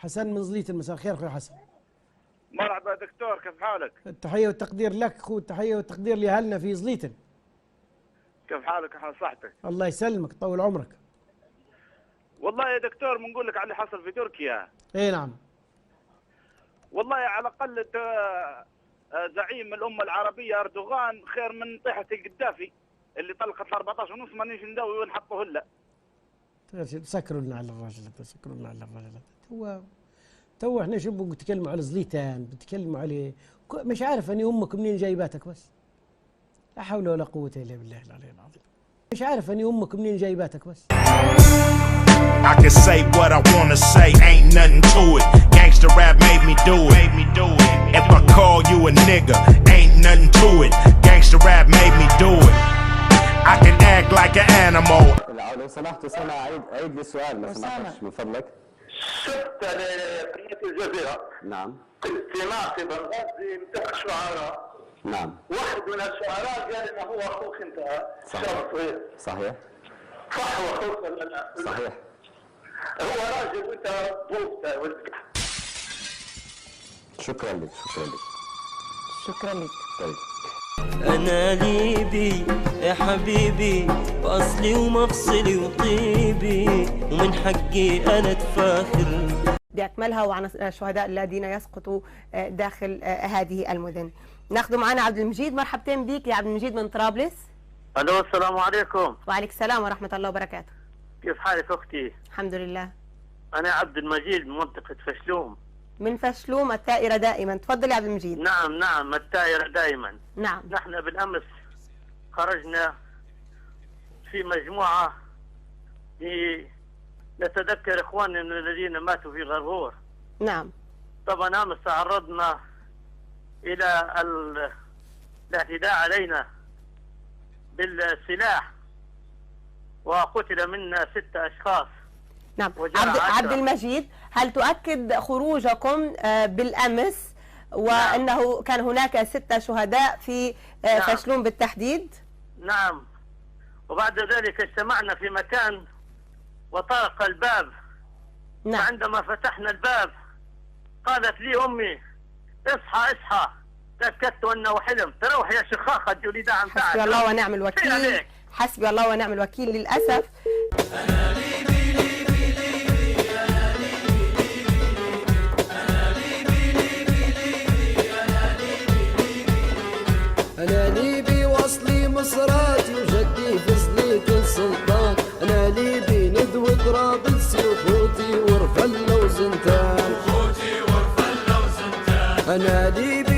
حسن من زليتن. مساء الخير اخوي حسن. مرحبا دكتور، كيف حالك؟ التحيه والتقدير لك اخوي، التحيه والتقدير لاهلنا في زليتن. كيف حالك وحال صحتك؟ الله يسلمك طول عمرك. والله يا دكتور بنقول لك على اللي حصل في تركيا. اي نعم. والله على الاقل زعيم الامه العربيه اردوغان خير من طيحه القدافي اللي طلقت 14 ونص ما نيجي نداوي ونحطه هلا. سكروا لنا على الراجل، سكروا لنا على الراجل. تو احنا شو بنتكلموا على زليتان، بنتكلموا عليه مش عارف اني امك منين جايباتك بس. لا حول ولا قوة الا بالله العلي العظيم. مش عارف اني امك منين جايباتك بس. I can say what I wanna say, ain't nothing to it. Gangsta rap made me do it. If I call you a nigga, ain't nothing to it. Gangsta rap made me do it. I can act like an animal. لو سمحت أسامة عيد لي السؤال ما سمحتش من فضلك. شفت قناه الجزيره. نعم. استماع في بنغازي انتهى شعراء. نعم. واحد من الشعراء قال انه هو اخوك انت. شاب صغير. صحيح. صح هو اخوك ولا لا؟ صحيح. هو راجل وانت ضيفته ولدك. شكرا لك. شكرا لك. طيب. أنا ليبي يا حبيبي، وأصلي ومفصلي وطيبي، ومن حقي أنا أتفاخر بأكملها وعن الشهداء الذين يسقطوا داخل هذه المدن. ناخذ معنا عبد المجيد. مرحبتين بك يا عبد المجيد من طرابلس. الو السلام عليكم. وعليك السلام ورحمة الله وبركاته. كيف حالك اختي؟ الحمد لله. انا عبد المجيد من منطقة فشلوم. من فشلوم الثائرة دائما. تفضل يا عبد المجيد. نعم التائرة دائما. نعم. نحن بالامس خرجنا في مجموعة لنتذكر اخواننا الذين ماتوا في غرغور. نعم. طبعا امس تعرضنا الى الاعتداء علينا بالسلاح وقتل منا 6 اشخاص. نعم. عبد المجيد، هل تؤكد خروجكم بالامس وانه كان هناك 6 شهداء في فشلوم بالتحديد؟ نعم. وبعد ذلك اجتمعنا في مكان وطرق الباب. نعم. وعندما فتحنا الباب قالت لي امي اصحى تأكدت انه حلم. تروح يا شخاخة الجليد عن تعال. حسبي الله ونعم الوكيل. حسبي الله ونعم الوكيل. للاسف أنا ليبي ليبي ليبي، أنا ليبي ليبي ليبي، أنا ليبي ليبي ليبي، أنا ليبي ليبي، أنا ليبي وأصلي مصراتي وجدي في زليت السلطان. أنا ليبي ندوي طرابلسي وخوتي ورفلة وزنتان. أنا ليبي